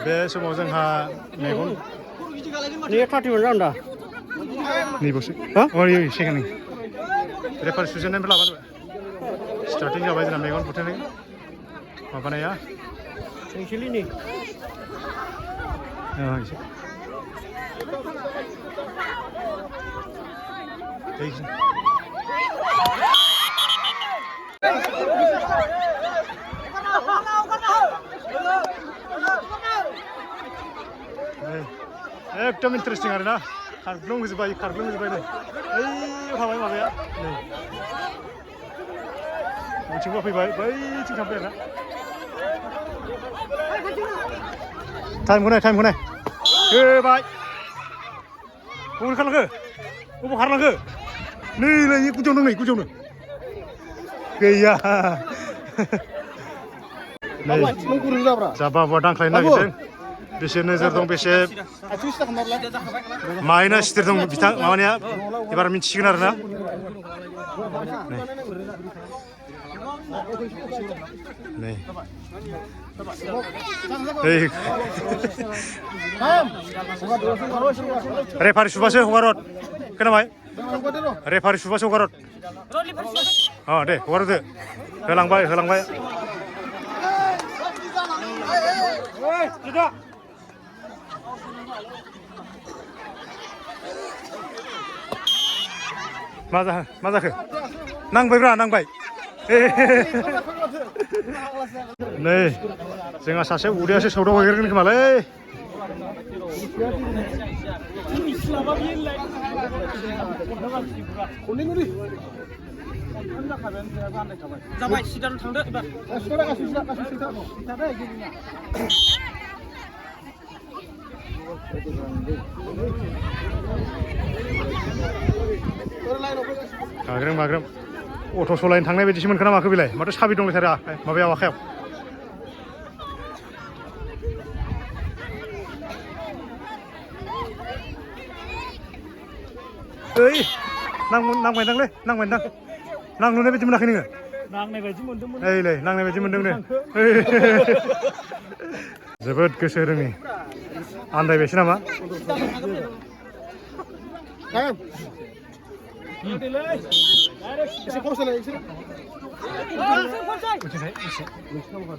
बे समाव जोंहा मेगन Ini 31 round dah. नैबावसो सेकेन्ड रेफारि सुजेननायनिफ्राय लाबानो जाबाय स्टार्टिं जाबाय जोंना मेगन बुथेनाय माबानाया Actually ni. एकदम इन्टारेस्टिं आरोना खारग्लुंजोब्बाय नै ओइ थाबाय माबाया नै उनथिंबो फैबाय बैथिं थांबाय आरोना टाइमखौ नाय होबाय बबे खारलांखो बबाव खारलांखो नैलाय गुदियावनो गैया नै जाबा दांख्लायनो नागिरदों बेसे नोजोर दं बेसे माइना सिथेर दं बिथां माबानिया एबार मिथिसिगोन आरोना नै रेफारि सुबासो हगारहर खोनाबाय रेफारि सुबासो हगारहर दे हगारदो होलांबाय मा जाखो नांबाय नै जोंहा सासे उदैयासो सौदाव हैग्रोगोन खोमालै जाबाय सिदान थांदो एबार माग्रोम अट' सलायनो थांनाय बायदिसो मोनखोना माखो बेलाय माथो साबि दंलायथारो माबायाव आखायाव ओइ नांबायदांलै नांलुनाय बायदि मोनाखै नोङो नांनाय बायदि मोनदोंमोन ओइलै नांनाय बायदि मोनदों नो जोबोद गोसो होदों नै आन्दायबायसो नामा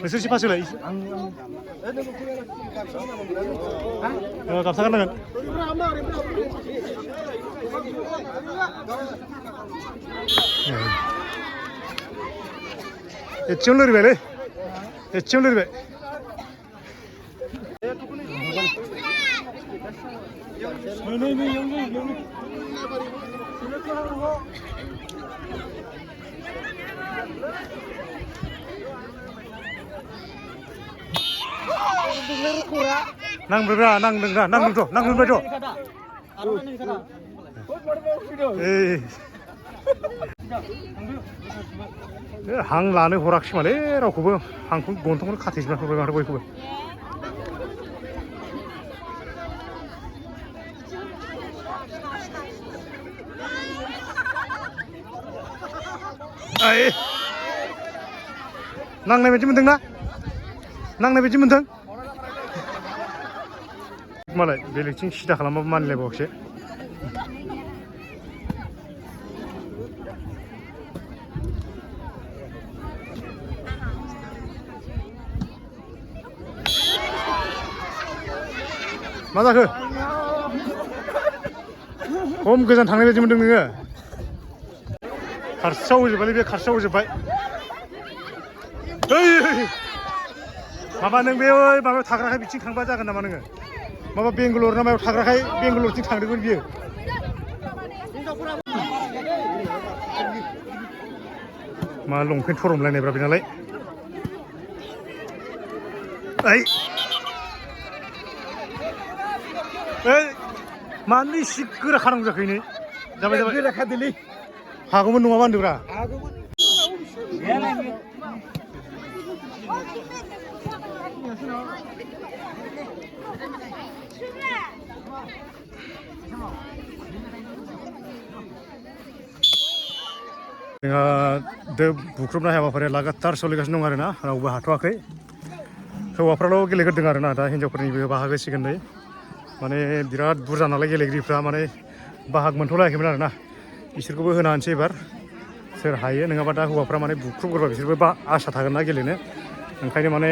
नोंसोर सिफासो लायो गामसा गाननांगोन एसेयावनो लोरिबायलै नांदोंथ' हां लानो हराखिसै मालै रावखौबो हांखौ गन्थंखौनो खाथेजोबना होबाय माथो बयखौबो नांनाय बायदि मोनदोंना मालाय बेलेगथिं सिदा खालामबाबो मानिलायबावसो मा जाखो खम गोजान थांनाय बायदि मोनदों नोङो खारसाव होजोब्बाय माबा नों बे माबायाव थाग्राखाय बिथिं थांबा जागोन नामा नोङो माबा बेंगालर ना मायाव थाग्राखाय बेंगालरथिं थांदोंमोन बियो मा लंपेन्ट थरमलायनायब्रा बेनालाय मानो इसे गोरा खानांगौ जाखो नै जाबाय गोरा खादोलै हागौमोन नङाबा होनदोंब्रा जोंहा दो बुख्रुबनाय हाबाफारिया लागातार सोलिगासिनो दं आरोना रावबो हाथ'वाखै हौवाफ्राल' गेलेग्रोदों आरो ना दा हिन्जावफोरनिबो बाहागो सिगोन नै माने बिराद बुरजा नालाय गेलेगिरिफ्रा माने बाहाग मोनथ'लायाखैमोन आरो ना बिसोरखौबो होना होनोसै एबार सोर हायो नङाबा दा हौवाफ्रा माने बुख्रुबग्रोबा बिसोरबो आसा थागोन ना गेलेनो ओंखायनो माने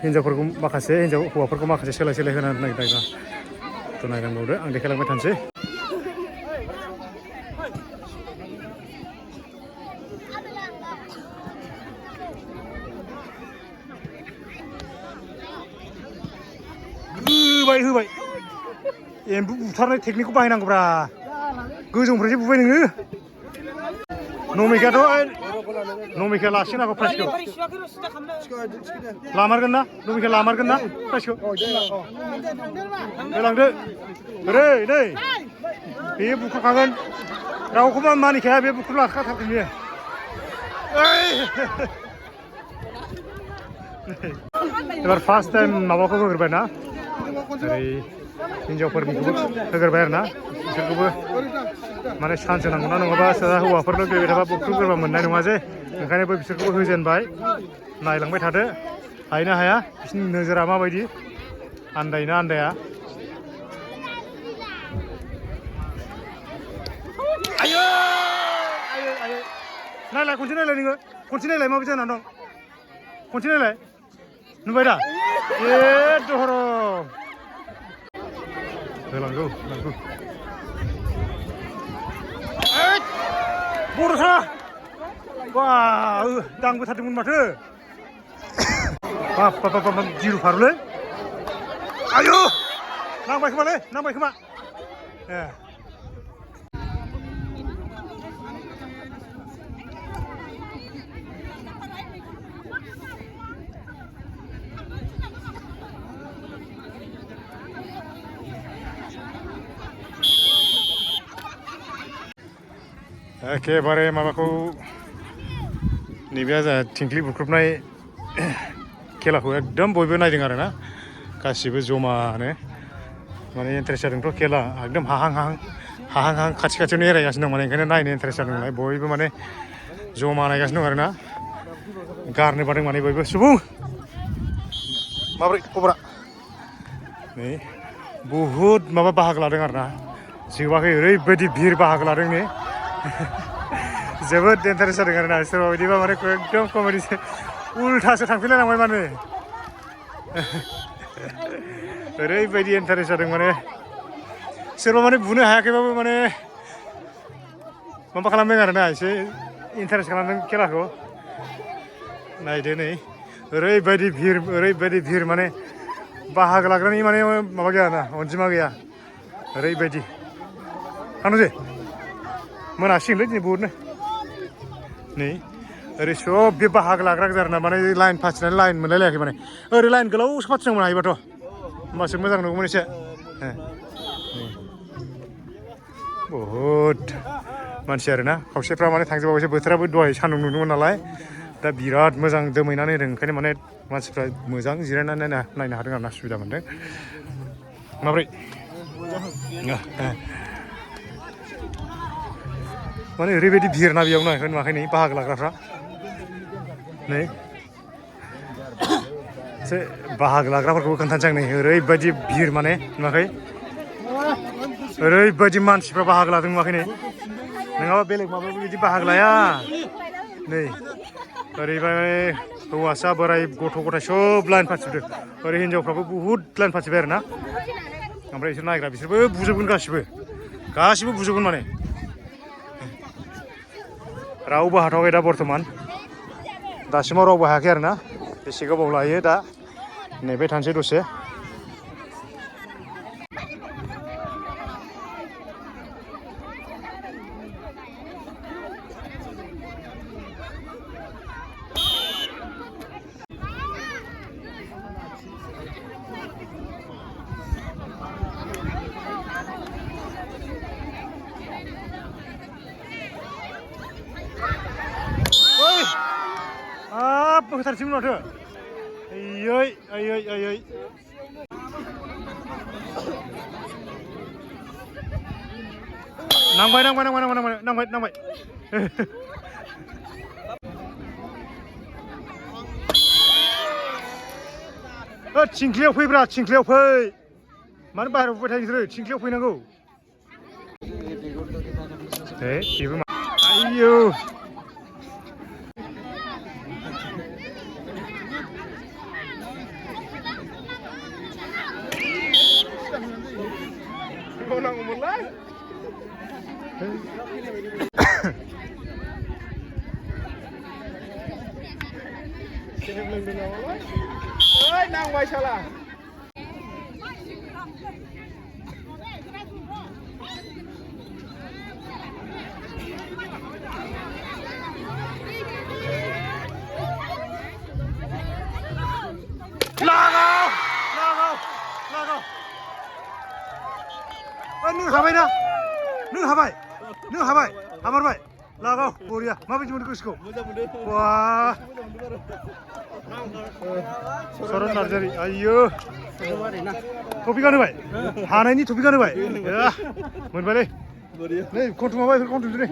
हिन्जावफोरखौ माखासे हौवाफोरखौ माखासे सोलाय सोलाय होनो नागिरदों ना थ' नायनांबावदो आं देखायलांबाय थानोसै होबाय एम्बु बुथारनाय टेकनिकखौ बाहायनांगौब्रा गोजौनिफ्रायसो बुबाय नोङो नमिखाया लासिगोन आंखौ प्राइजखौ लामारगोन ना नमिखाया लामारगोन ना प्राइजखौ होलांदो ओरै नै बे बुखाखागोन रावखौबो मानिखाया बे बुखौ लाखाथारगोन बियो एबार फार्स्ट टाइम माबाखौ होग्रोबाय ना ओरै हिन्जावफोरनिखौबो होग्रोबाय आरो ना बिसोरखौबो माने चान्स होनांगौ ना नङाबा सोरबा हौवाफोरनो गेलेबाय थाबा बुख्रुबग्रोबा मोननाय नङा जे ओंखायनो बिसोरखौबो होजेनबाय नायलांबाय थादो हायो ना हाया बिसोरनि नोजोरा माबायदि आन्दायोना आन्दाया आयो नायलाय खनसे नायलाय नोङो खनसे नायलाय माबायदि जानानै दं खनसे नायलाय नुबाय दा ए दहर होलांगौ बर'सा बा दांबोथारदोंमोन माथो बाब जिरु फारुलै आयु नांबाय खोमा ए एखेबारे माबाखौ नैबे थिंख्लि बुख्रुबनाय खेलाखौ एकदम बयबो नायदों आरो ना गासिबो जमानो माने इन्टारेस्ट जादोंथ' खेला एकदम हाहां खाथियावनो एरायगासिनो दं माने ओंखायनो नायनो इन्टारेस्ट जादों नालाय बयबो माने जमा नायगासिनो दं आरो ना गारनो बादों माने बयबो सुबुं माब्रै खबरा नै बहुद माबा बाहागो लादों आरो ना जोबाखै ओरैबायदि भिर बाहागो लादों नै जोबोद इन्टारेस्ट जादों आरो ना सोरबा बायदिबा माने एकदम कमेडिसो उल्थासो थांफिनलायलांबाय माने ओरैबायदि इन्टारेस्ट जादों माने सोरबा माने बुनो हायाखैबाबो माने माबा खालामदों आरो ना एसे इन्टारेस्ट खालामदों खेलाखौ नायदो नै ओरैबायदि भिर माने बाहागो लाग्रानि माने माबा गैया ना अनजिमा गैया ओरैबायदि थांनोसै मोनासिगोनलै दिनै बहुदनो नै ओरै सब बे बाहागो लाग्रा गोजा आरोना माने लाइन फाथिनानै लाइन मोनलायलायाखै माने ओरै लाइन गोलावसो फाथिनांगौमोन हायोबाथ' होमबासो मोजां नुगौमोन एसे बहुद मानसि आरोना खावसेफ्रा माने थांजोबावैसो बोथोराबो दहाय सान्दुं नुदोंमोन नालाय दा बिराद मोजां दोमैनानै होदों ओंखायनो माने मानसिफ्रा मोजां जिरायनानै नायनो हादों आरोना सुबिदा मोन्दों माब्रै माने ओरैबायदि भिर ना बेयावनो नुवाखै नै बाहागो लाग्राफ्रा नै एसे बाहागो लाग्राफोरखौबो खोन्थानोसै आं नै ओरैबायदि भिर माने नुवाखै ओरैबायदि मानसिफ्रा बाहागो लादों नुवाखै नै नङाबा बेलेग माबाबो बिदि बाहागो लाया नै ओरैबाय हौवासा बोराय गथ' गथाय सब लाइन फाथिजोबदों ओरै हिन्जावफ्राबो बुहुद लाइन फाथिबाय आरो ना ओमफ्राय बिसोर नायग्रा बिसोरबो बुजोबगोन गासिबो बुजोबगोन माने रावबो हाथ'वाखै दा बर्थमान दासिमाव रावबो हायाखै आरो ना बेसे गोबाव लायो दा नेबाय थानोसै दसे फोथारसिम माथो आयै नांबाय थिंख्लियाव फैब्रा थिंख्लियाव फै मानो बाहेरायाव फैबाय थायो नोंसोरो थिंख्लियाव फैनांगौ बेबो मा आयौ नांगौमोनलाय नांबाय साला नों हाबाय ना नों हाबाय हामारबाय लागाव बरिया माबायदि मोनदों गोसोखौ वा सरन नार्जारि आइयो टपिकआनो होबाय हानायनि टपिकआनो होबाय मोनबायलै नै कन्ट्रमाबाय कन्ट्रमसै नै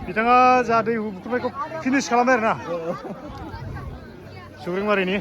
बिथाङा जा दै बुख्रुबनायखौ फिनिश खालामबाय आरो ना सुग्रेंमारिनि